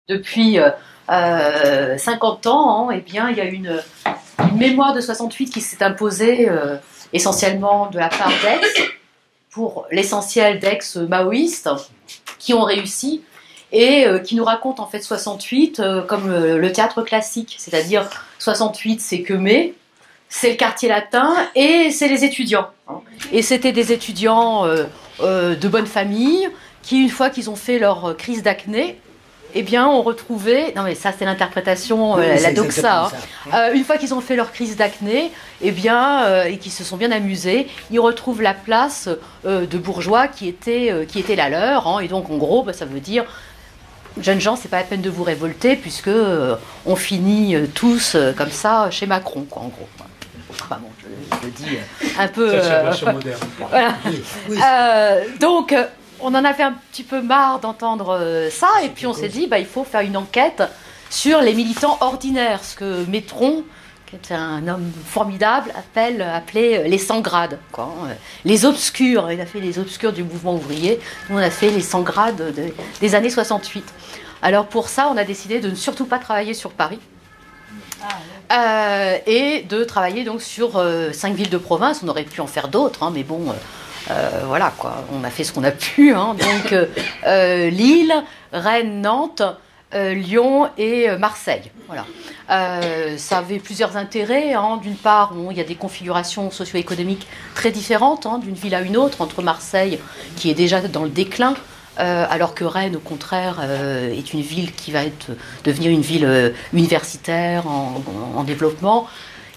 depuis 50 ans, eh bien, il y a une mémoire de 68 qui s'est imposée essentiellement de la part d'ex, pour l'essentiel d'ex-maoïstes qui ont réussi et qui nous racontent en fait 68 comme le théâtre classique, c'est-à-dire 68 c'est Quemet, c'est le quartier latin et c'est les étudiants. Et c'était des étudiants de bonne famille qui, une fois qu'ils ont fait leur crise d'acné, eh bien, on retrouvait, non mais ça c'est l'interprétation, la doxa, une fois qu'ils ont fait leur crise d'acné, eh bien, et qu'ils se sont bien amusés, ils retrouvent la place de bourgeois qui était la leur, et donc en gros, ça veut dire, jeunes gens, c'est pas la peine de vous révolter, puisque on finit tous comme ça chez Macron, quoi, en gros. Enfin bon, je le dis un peu... Ça, c'est la version moderne. Voilà. Oui. Donc... on en avait un petit peu marre d'entendre ça, et puis on s'est dit, il faut faire une enquête sur les militants ordinaires, ce que Métron, qui est un homme formidable, appelait les sans-grades, quoi, les obscurs. Il a fait les obscurs du mouvement ouvrier, nous on a fait les sans-grades des années 68. Alors pour ça, on a décidé de ne surtout pas travailler sur Paris, et de travailler donc sur 5 villes de province. On aurait pu en faire d'autres, mais bon... voilà quoi, on a fait ce qu'on a pu, donc Lille, Rennes, Nantes, Lyon et Marseille. Voilà. Ça avait plusieurs intérêts. D'une part, il y a des configurations socio-économiques très différentes d'une ville à une autre, entre Marseille, qui est déjà dans le déclin, alors que Rennes, au contraire, est une ville qui va devenir une ville universitaire en développement.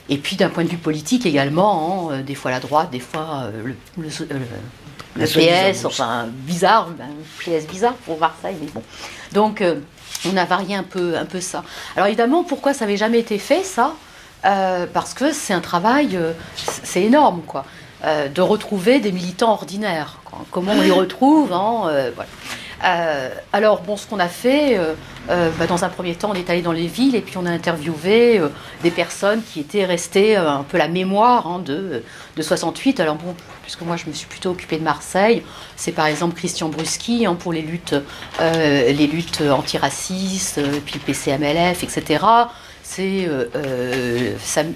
Et puis d'un point de vue politique également, des fois la droite, des fois le PS, enfin bizarre, PS bizarre pour Marseille, mais bon. Donc on a varié un peu ça. Alors évidemment, pourquoi ça n'avait jamais été fait ça parce que c'est un travail, c'est énorme quoi, de retrouver des militants ordinaires. Quoi. Comment on les retrouve, voilà. Alors bon, ce qu'on a fait, dans un premier temps, on est allé dans les villes et puis on a interviewé des personnes qui étaient restées un peu la mémoire de 68. Alors bon, puisque moi je me suis plutôt occupée de Marseille, c'est par exemple Christian Bruschi pour les luttes antiracistes, puis le PCMLF, etc. C'est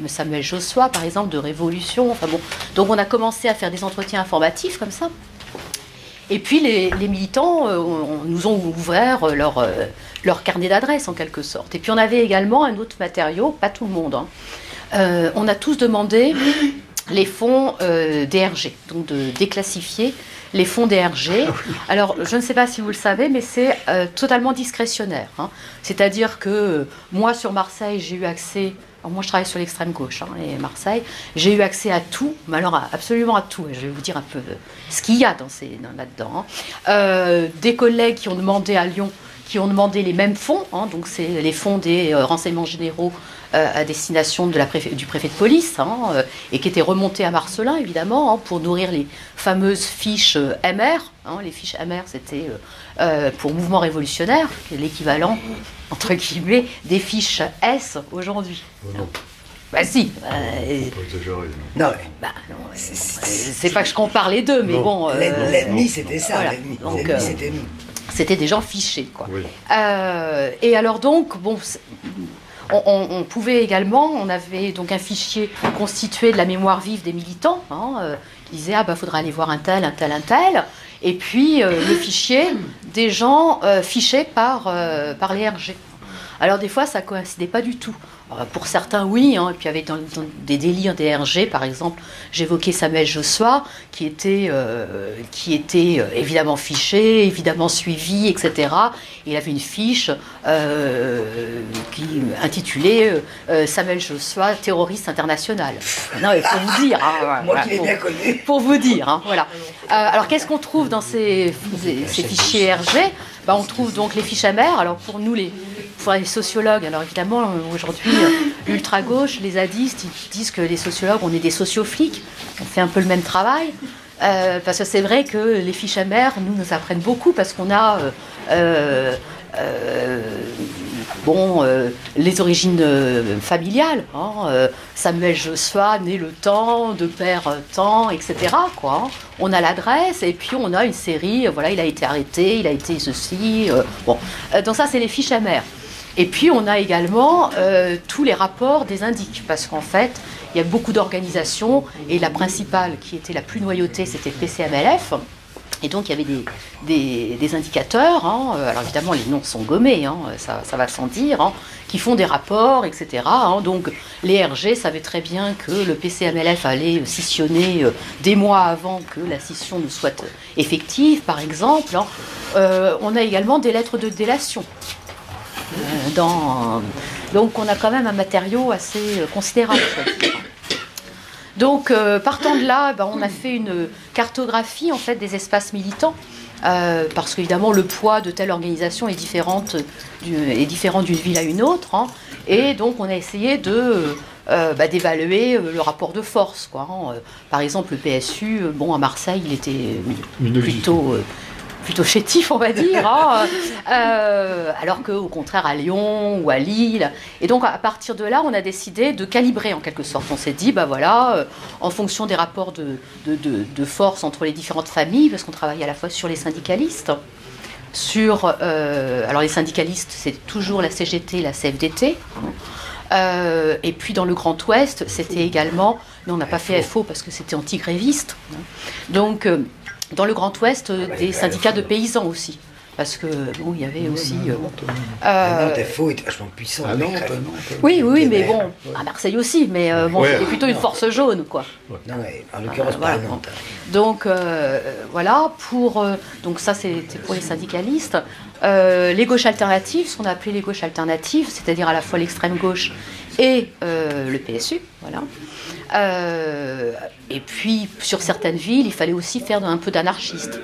Samuel Jossois, par exemple, de Révolution. Enfin bon, donc on a commencé à faire des entretiens informatifs comme ça. Et puis les militants nous ont ouvert leur carnet d'adresses en quelque sorte. Et puis on avait également un autre matériau, pas tout le monde. On a tous demandé les fonds DRG, donc de déclassifier les fonds DRG. Alors je ne sais pas si vous le savez, mais c'est totalement discrétionnaire. C'est-à-dire que moi sur Marseille, j'ai eu accès... Alors moi, je travaille sur l'extrême gauche, et Marseille. J'ai eu accès à tout, mais alors absolument à tout. Je vais vous dire un peu ce qu'il y a là-dedans. Des collègues qui ont demandé à Lyon, qui ont demandé les mêmes fonds, donc c'est les fonds des renseignements généraux à destination du préfet de police, et qui étaient remontés à Marcellin, évidemment, pour nourrir les fameuses fiches MR. Les fiches MR, c'était pour mouvement révolutionnaire, l'équivalent, entre guillemets, des fiches S aujourd'hui. Non. Si. Faut pas exagérer. Non, c'est pas que je compare les deux, mais bon. L'ennemi, c'était ça. Voilà. L'ennemi, c'était nous. C'était des gens fichés, quoi. Oui. Et alors donc, bon, on pouvait également, on avait donc un fichier constitué de la mémoire vive des militants, qui disait faudra aller voir un tel, et puis le fichier des gens fichés par les RG. Alors des fois, ça coïncidait pas du tout. Pour certains, oui, et puis il y avait dans des délires des RG, par exemple, j'évoquais Samuel Jossois, qui était évidemment fiché, évidemment suivi, etc. Et il avait une fiche qui intitulée Samuel Jossois, terroriste international. Non, mais pour vous dire, Moi qui l'ai bien connu. Pour vous dire, voilà. Alors qu'est-ce qu'on trouve dans ces fichiers RG? On trouve donc les fiches amères. Alors pour nous, pour les sociologues, alors évidemment aujourd'hui l'ultra-gauche, les zadistes, ils disent que les sociologues, on est des socioflics, on fait un peu le même travail, parce que c'est vrai que les fiches amères nous apprennent beaucoup, parce qu'on a les origines familiales, hein, Samuel Josua, né le temps, de père temps, etc. Quoi, hein. On a l'adresse et puis on a une série, voilà, il a été arrêté, il a été ceci. Donc ça, c'est les fiches amères. Et puis on a également tous les rapports des indiques, parce qu'en fait, il y a beaucoup d'organisations, et la principale, qui était la plus noyautée, c'était le PCMLF. Et donc il y avait des indicateurs, hein, alors évidemment les noms sont gommés, hein, ça va sans dire, hein, qui font des rapports, etc. Hein, donc les RG savaient très bien que le PCMLF allait scissionner des mois avant que la scission ne soit effective, par exemple. Hein. On a également des lettres de délation. Donc on a quand même un matériau assez considérable. Donc partant de là, on a fait une cartographie en fait des espaces militants, parce qu'évidemment le poids de telle organisation est différent d'une ville à une autre, hein, et donc on a essayé d'évaluer le rapport de force, quoi, hein. Par exemple le PSU, à Marseille il était plutôt chétif, on va dire, hein, alors qu'au contraire à Lyon ou à Lille. Et donc à partir de là, on a décidé de calibrer en quelque sorte. On s'est dit, en fonction des rapports de force entre les différentes familles, parce qu'on travaille à la fois sur les syndicalistes, alors les syndicalistes, c'est toujours la CGT, la CFDT, et puis dans le Grand Ouest, c'était également, mais on n'a pas fait FO parce que c'était anti-gréviste, donc dans le Grand Ouest, des syndicats de paysans aussi. Parce que, il y avait aussi... FO était vachement puissant. Oui, mais bon, à Marseille aussi, mais c'était plutôt une force jaune, quoi. Non, mais en l'occurrence, pas Nantes. Donc, voilà, donc ça, c'était pour les syndicalistes. Les gauches alternatives, ce qu'on a appelé les gauches alternatives, c'est-à-dire à la fois l'extrême gauche et le PSU, voilà. Et puis, sur certaines villes, il fallait aussi faire un peu d'anarchistes.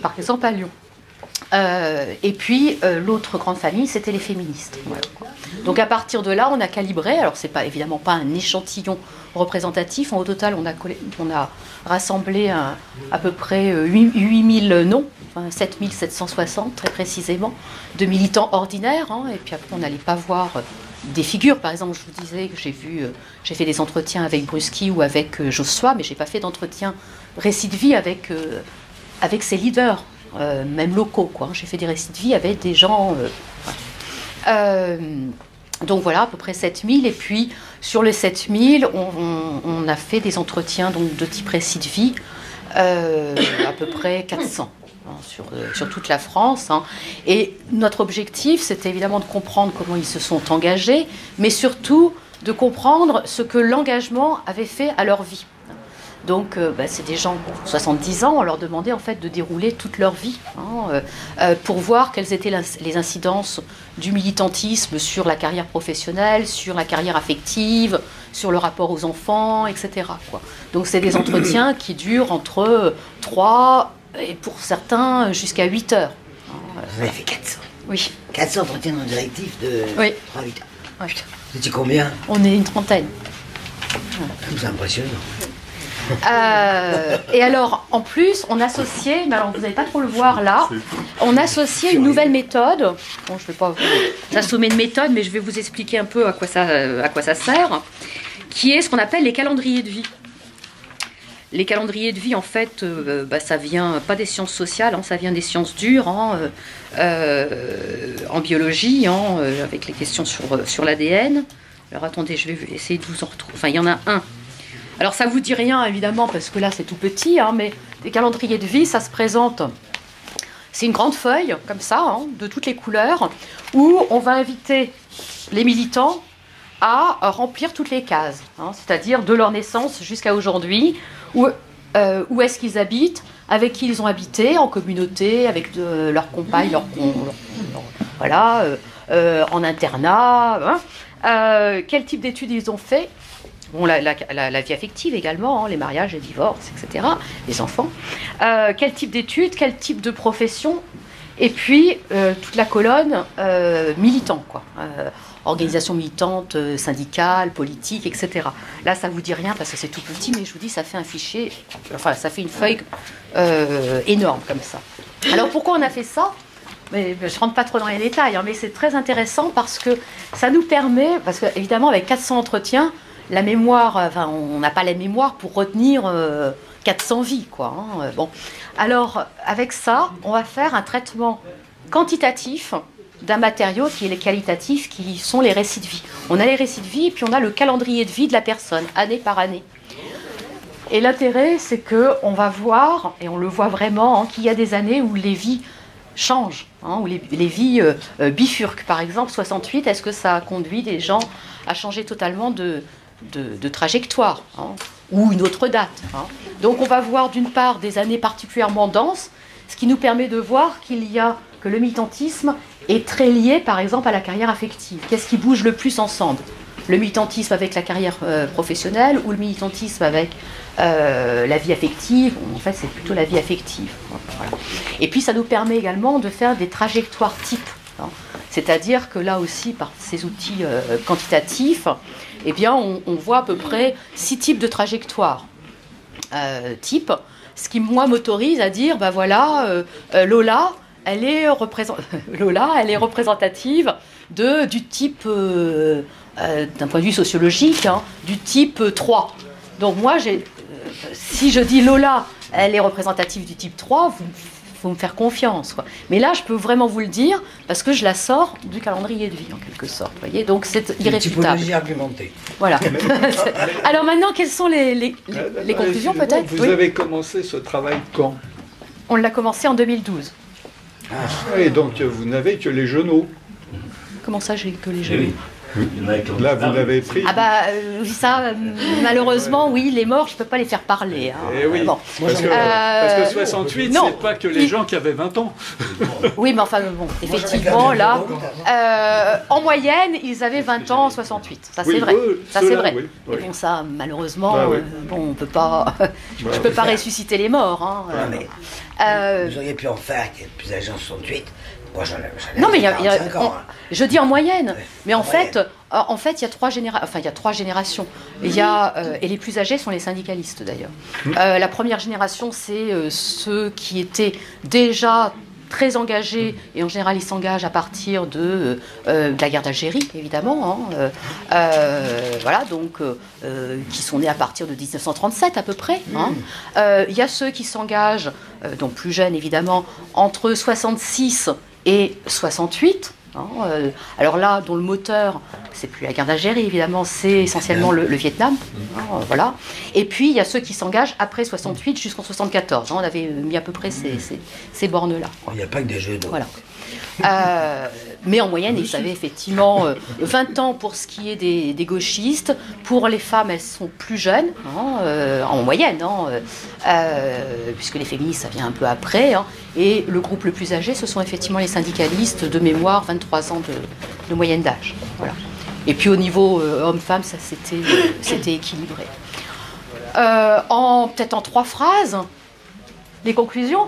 Par exemple, à Lyon. Et puis, l'autre grande famille, c'était les féministes. Voilà. Donc, à partir de là, on a calibré. Alors, c'est évidemment pas un échantillon représentatif. Au total, on a rassemblé à peu près 8000 noms, enfin 7760 très précisément, de militants ordinaires. Hein, et puis après, on n'allait pas voir des figures. Par exemple, je vous disais que j'ai fait des entretiens avec Bruschi ou avec Josua, mais je n'ai pas fait d'entretien récit de vie avec ces leaders, même locaux, quoi. J'ai fait des récits de vie avec des gens... donc voilà, à peu près 7000. Et puis, sur les 7000, on a fait des entretiens donc, de type récit de vie, à peu près 400. Sur toute la France. Hein. Et notre objectif, c'était évidemment de comprendre comment ils se sont engagés, mais surtout de comprendre ce que l'engagement avait fait à leur vie. Donc, c'est des gens de 70 ans, on leur demandait en fait de dérouler toute leur vie, hein, pour voir quelles étaient les incidences du militantisme sur la carrière professionnelle, sur la carrière affective, sur le rapport aux enfants, etc. Quoi. Donc, c'est des entretiens qui durent entre 3 et pour certains jusqu'à 8 heures. Vous avez fait 400. Oui. 400 entretiens dans le directif de 3 à 8 heures. Oui. Vous étiez combien? On est une trentaine. C'est impressionnant. Et alors, en plus, on associait, mais alors vous n'allez pas trop le voir là, on associait une nouvelle méthode. Bon, je ne vais pas vous assommer de méthode, mais je vais vous expliquer un peu à quoi ça sert, qui est ce qu'on appelle les calendriers de vie. Les calendriers de vie, en fait, ça vient pas des sciences sociales, hein, ça vient des sciences dures, hein, en biologie, hein, avec les questions sur l'ADN. Alors attendez, je vais essayer de vous en retrouver. Enfin, il y en a un. Alors ça vous dit rien, évidemment, parce que là, c'est tout petit, hein, mais les calendriers de vie, ça se présente... C'est une grande feuille, comme ça, hein, de toutes les couleurs, où on va inviter les militants à remplir toutes les cases, hein, c'est-à-dire de leur naissance jusqu'à aujourd'hui, où est-ce qu'ils habitent, avec qui ils ont habité, en communauté, avec leurs compagnes, voilà, en internat, hein, quel type d'études ils ont fait. Bon, la vie affective également, hein, les mariages, les divorces, etc., les enfants. Quel type d'études, quel type de profession, et puis toute la colonne militant, quoi. Organisation militante, syndicale, politique, etc. Là, ça ne vous dit rien parce que c'est tout petit, mais je vous dis, ça fait un fichier, enfin, ça fait une feuille énorme comme ça. Alors, pourquoi on a fait ça? mais je ne rentre pas trop dans les détails, mais c'est très intéressant parce que ça nous permet, parce qu'évidemment avec 400 entretiens, la mémoire, on n'a pas la mémoire pour retenir 400 vies, quoi. Bon. Alors, avec ça, on va faire un traitement quantitatif d'un matériau qui est les qualitatifs, qui sont les récits de vie. On a les récits de vie et puis on a le calendrier de vie de la personne, année par année. Et l'intérêt, c'est qu'on va voir, et on le voit vraiment, qu'il y a des années où les vies changent, où les vies bifurquent. Par exemple, 68, est-ce que ça a conduit des gens à changer totalement de trajectoire, ou une autre date. Donc on va voir d'une part des années particulièrement denses, ce qui nous permet de voir que le militantisme est très lié par exemple à la carrière affective. Qu'est-ce qui bouge le plus ensemble? Le militantisme avec la carrière professionnelle ou le militantisme avec la vie affective? En fait, c'est plutôt la vie affective. Voilà. Et puis ça nous permet également de faire des trajectoires types. C'est-à-dire que là aussi, par ces outils quantitatifs, eh bien, on voit à peu près 6 types de trajectoires type, ce qui, moi, m'autorise à dire, ben voilà, Lola, elle est représentative du type, d'un point de vue sociologique, du type 3. Donc moi, si je dis Lola, elle est représentative du type 3, faut me faire confiance, quoi. Mais là, je peux vraiment vous le dire parce que je la sors du calendrier de vie, en quelque sorte. Voyez, donc c'est irréfutable. Typologie argumentée. Voilà. Alors maintenant, quelles sont les conclusions, peut-être? Vous avez commencé ce travail quand? On l'a commencé en 2012. Et donc, vous n'avez que les genoux. Comment ça, j'ai que les genoux? Là, vous l'avez pris. Ah bah, ça, malheureusement, oui, les morts, je ne peux pas les faire parler. Eh oui, bon. parce que 68, c'est pas que les gens qui avaient 20 ans. Oui, mais enfin, bon, effectivement, là, en moyenne, ils avaient 20 ans en 68. Ça, c'est vrai. Ça, c'est vrai. Oui, oui. Mais bon, ça, malheureusement, bon, on peut pas... je ne peux pas ressusciter les morts. Vous auriez pu en faire qui est plus âgé en 68. Moi, j'en ai non, mais je dis en moyenne, mais en fait, il y a trois générations. Il y a, et les plus âgés sont les syndicalistes d'ailleurs. La première génération, c'est ceux qui étaient déjà très engagés, et en général ils s'engagent à partir de la guerre d'Algérie, évidemment, voilà, donc qui sont nés à partir de 1937 à peu près. Il y a ceux qui s'engagent, donc plus jeunes évidemment, entre 66 et 68. Alors là, dont le moteur, c'est plus la guerre d'Algérie évidemment, c'est essentiellement le Vietnam, voilà. Et puis il y a ceux qui s'engagent après 68 jusqu'en 74. On avait mis à peu près ces bornes-là. Il n'y a pas que des jeux d'eau. Voilà. Mais en moyenne, ils avaient effectivement 20 ans pour ce qui est des gauchistes. Pour les femmes, elles sont plus jeunes, en moyenne, puisque les féministes, ça vient un peu après. Et le groupe le plus âgé, ce sont effectivement les syndicalistes, de mémoire, 23 ans de moyenne d'âge. Voilà. Et puis au niveau homme-femme, ça c'était équilibré. Peut-être en 3 phrases, les conclusions.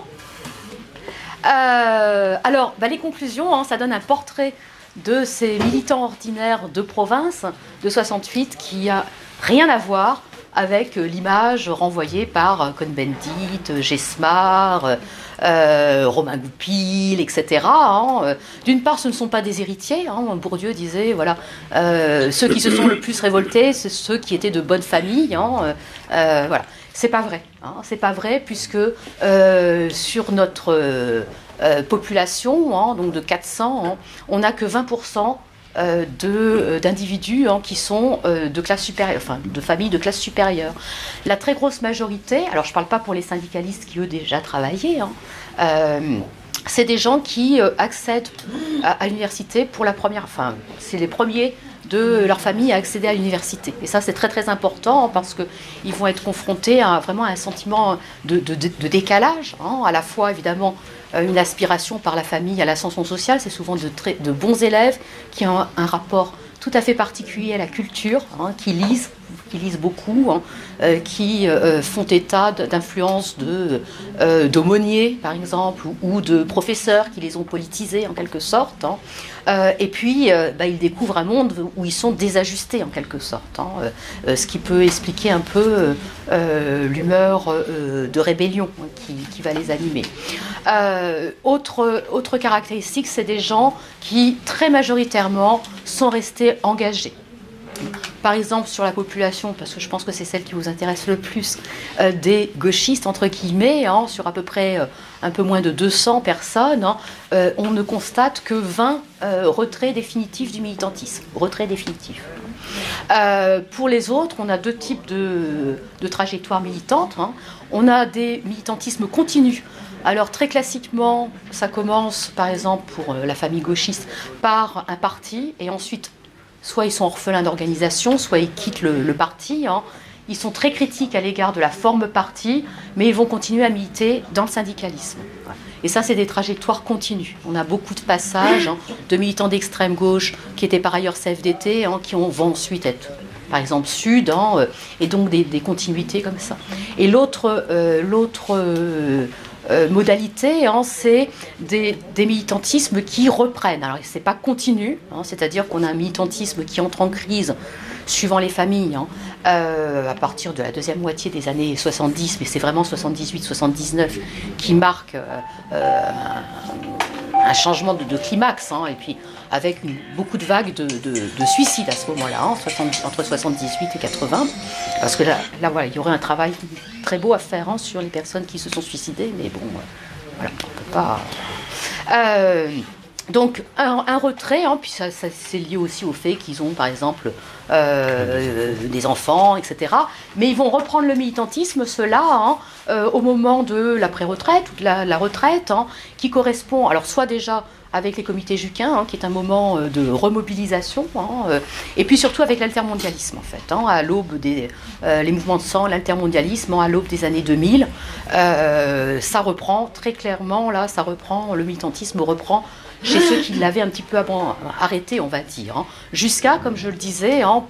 Alors, les conclusions, ça donne un portrait de ces militants ordinaires de province de 68 qui a rien à voir avec l'image renvoyée par Cohn-Bendit, Gesmar, Romain Goupil, etc. D'une part, ce ne sont pas des héritiers. Bourdieu disait, voilà, ceux qui se sont le plus révoltés, c'est ceux qui étaient de bonne famille. Voilà. C'est pas vrai. C'est pas vrai puisque sur notre population, donc de 400, on n'a que 20% d'individus qui sont de classe supérieure, enfin de familles de classe supérieure. La très grosse majorité, alors je ne parle pas pour les syndicalistes qui eux déjà travaillaient, c'est des gens qui accèdent à l'université pour la première, enfin c'est les premiers de leur famille à accéder à l'université. Et ça c'est très très important parce qu'ils vont être confrontés à vraiment un sentiment de décalage, à la fois évidemment une aspiration par la famille à l'ascension sociale, c'est souvent de bons élèves qui ont un rapport tout à fait particuliers à la culture, hein, qui lisent beaucoup, hein, qui font état d'influences d'aumôniers, par exemple, ou de professeurs qui les ont politisés en quelque sorte. Hein. Et puis, ils découvrent un monde où ils sont désajustés en quelque sorte, hein, ce qui peut expliquer un peu l'humeur de rébellion, hein, qui va les animer. Autre caractéristique, c'est des gens qui, très majoritairement, sont restés engagés. Par exemple, sur la population, parce que je pense que c'est celle qui vous intéresse le plus, des gauchistes, entre guillemets, hein, sur à peu près un peu moins de 200 personnes, hein, on ne constate que 20 retraits définitifs du militantisme. Retraits définitifs. Pour les autres, on a deux types de trajectoires militantes. Hein. On a des militantismes continus. Alors très classiquement, ça commence par exemple pour la famille gauchiste par un parti et ensuite soit ils sont orphelins d'organisation, soit ils quittent le parti. Hein. Ils sont très critiques à l'égard de la forme parti, mais ils vont continuer à militer dans le syndicalisme. Et ça, c'est des trajectoires continues. On a beaucoup de passages, hein, de militants d'extrême gauche qui étaient par ailleurs CFDT, hein, qui vont ensuite être, par exemple, Sud, hein, et donc des continuités comme ça. Et l'autre modalité, hein, c'est des militantismes qui reprennent. Alors, ce n'est pas continu, hein, c'est-à-dire qu'on a un militantisme qui entre en crise suivant les familles, hein, à partir de la deuxième moitié des années 70, mais c'est vraiment 78-79 qui marque un changement de climax, hein, et puis avec beaucoup de vagues de suicides à ce moment-là, hein, entre 78 et 80, parce que là voilà, il y aurait un travail très beau à faire, hein, sur les personnes qui se sont suicidées, mais bon, voilà, on ne peut pas... Donc un retrait, hein, puis ça c'est lié aussi au fait qu'ils ont par exemple des enfants, etc. Mais ils vont reprendre le militantisme, ceux-là, hein, au moment de la pré-retraite ou de la retraite, hein, qui correspond, alors soit déjà avec les comités Juquin, hein, qui est un moment de remobilisation, hein, et puis surtout avec l'altermondialisme en fait, hein, à l'aube des les mouvements de sang, l'altermondialisme, hein, à l'aube des années 2000, ça reprend très clairement, là, ça reprend, le militantisme reprend chez ceux qui l'avaient un petit peu arrêté, on va dire, hein, jusqu'à, comme je le disais, hein,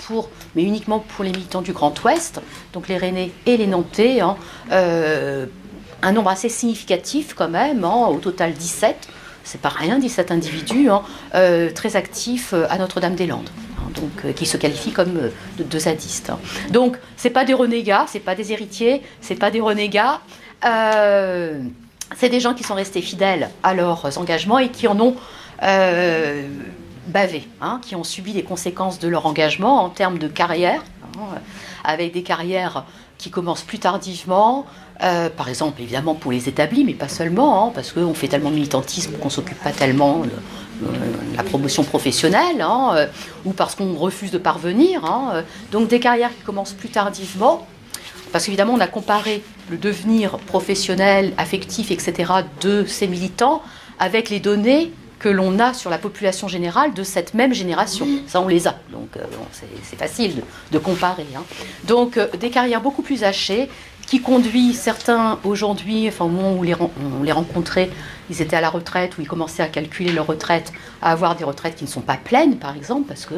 mais uniquement pour les militants du Grand Ouest, donc les Rennais et les Nantais, hein, un nombre assez significatif quand même, hein, au total 17, c'est pas rien, 17 individus, hein, très actifs à Notre-Dame-des-Landes, hein, donc, qui se qualifient comme de zadistes. Hein. Donc, c'est pas des renégats, c'est pas des héritiers, c'est pas des renégats, c'est des gens qui sont restés fidèles à leurs engagements et qui en ont bavé, hein, qui ont subi les conséquences de leur engagement en termes de carrière, hein, avec des carrières qui commencent plus tardivement, par exemple évidemment pour les établis, mais pas seulement, hein, parce qu'on fait tellement de militantisme qu'on ne s'occupe pas tellement de la promotion professionnelle, hein, ou parce qu'on refuse de parvenir, hein, donc des carrières qui commencent plus tardivement. Parce qu'évidemment, on a comparé le devenir professionnel, affectif, etc. de ces militants avec les données que l'on a sur la population générale de cette même génération. Ça, on les a. Donc, c'est facile de comparer. Hein. Donc, des carrières beaucoup plus hachées qui conduisent certains aujourd'hui, enfin, au moment où on les rencontrait, ils étaient à la retraite, où ils commençaient à calculer leur retraite, à avoir des retraites qui ne sont pas pleines, par exemple, parce que...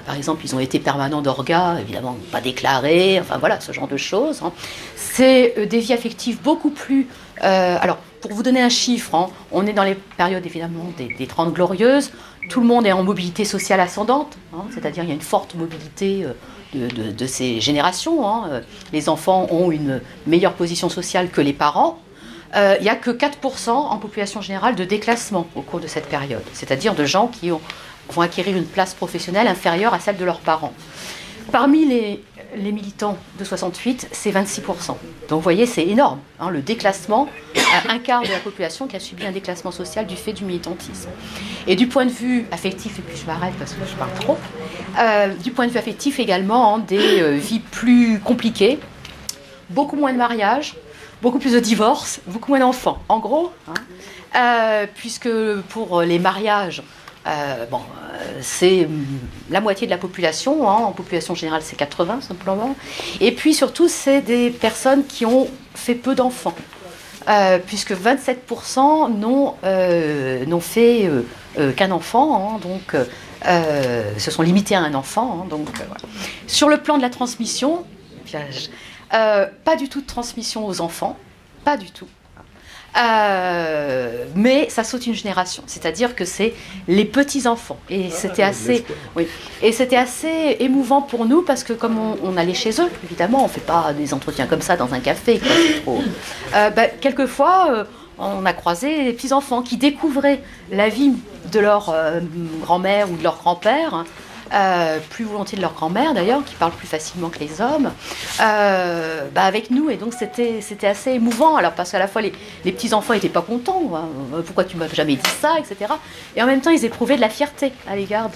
par exemple, ils ont été permanents d'orgas, évidemment pas déclarés, enfin voilà, ce genre de choses. Hein. C'est des vies affectives beaucoup plus... alors, pour vous donner un chiffre, hein, on est dans les périodes évidemment des 30 glorieuses, tout le monde est en mobilité sociale ascendante, hein, c'est-à-dire il y a une forte mobilité de ces générations. Hein. Les enfants ont une meilleure position sociale que les parents. Il n'y a que 4% en population générale de déclassement au cours de cette période, c'est-à-dire de gens qui vont acquérir une place professionnelle inférieure à celle de leurs parents. Parmi les militants de 68, c'est 26%. Donc vous voyez, c'est énorme, hein, le déclassement, un quart de la population qui a subi un déclassement social du fait du militantisme. Et du point de vue affectif, et puis je m'arrête parce que je parle trop, du point de vue affectif également, hein, des vies plus compliquées, beaucoup moins de mariages, beaucoup plus de divorces, beaucoup moins d'enfants. En gros, hein, puisque pour les mariages, c'est la moitié de la population, hein, en population générale c'est 80 simplement, et puis surtout c'est des personnes qui ont fait peu d'enfants, puisque 27% n'ont fait qu'un enfant, donc se sont limités à un enfant. Donc, voilà. Sur le plan de la transmission, pas du tout de transmission aux enfants, pas du tout. Mais ça saute une génération, c'est-à-dire que c'est les petits-enfants. Et c'était assez, et c'était assez émouvant pour nous parce que comme on allait chez eux, évidemment, on ne fait pas des entretiens comme ça dans un café, quoi, c'est trop. Quelquefois, on a croisé des petits-enfants qui découvraient la vie de leur grand-mère ou de leur grand-père, plus volontiers de leur grand-mère d'ailleurs, qui parle plus facilement que les hommes, avec nous. Et donc c'était assez émouvant, alors parce qu'à la fois les petits-enfants n'étaient pas contents, hein, pourquoi tu m'as jamais dit ça, etc. Et en même temps ils éprouvaient de la fierté à l'égard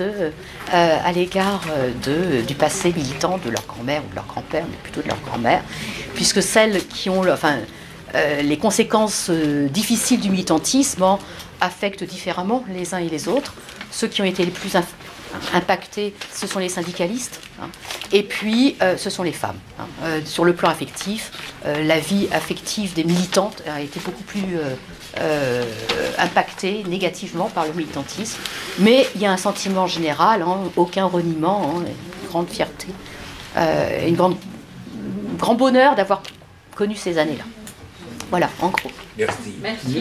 du passé militant de leur grand-mère ou de leur grand-père, mais plutôt de leur grand-mère, puisque celles qui ont les conséquences difficiles du militantisme affectent différemment les uns et les autres. Ceux qui ont été les plus impactés, ce sont les syndicalistes, hein, et puis ce sont les femmes. Hein. Sur le plan affectif, la vie affective des militantes a été beaucoup plus impactée négativement par le militantisme, mais il y a un sentiment général, hein, aucun reniement, hein, une grande fierté, un grand bonheur d'avoir connu ces années-là. Voilà, en gros. Merci. Merci.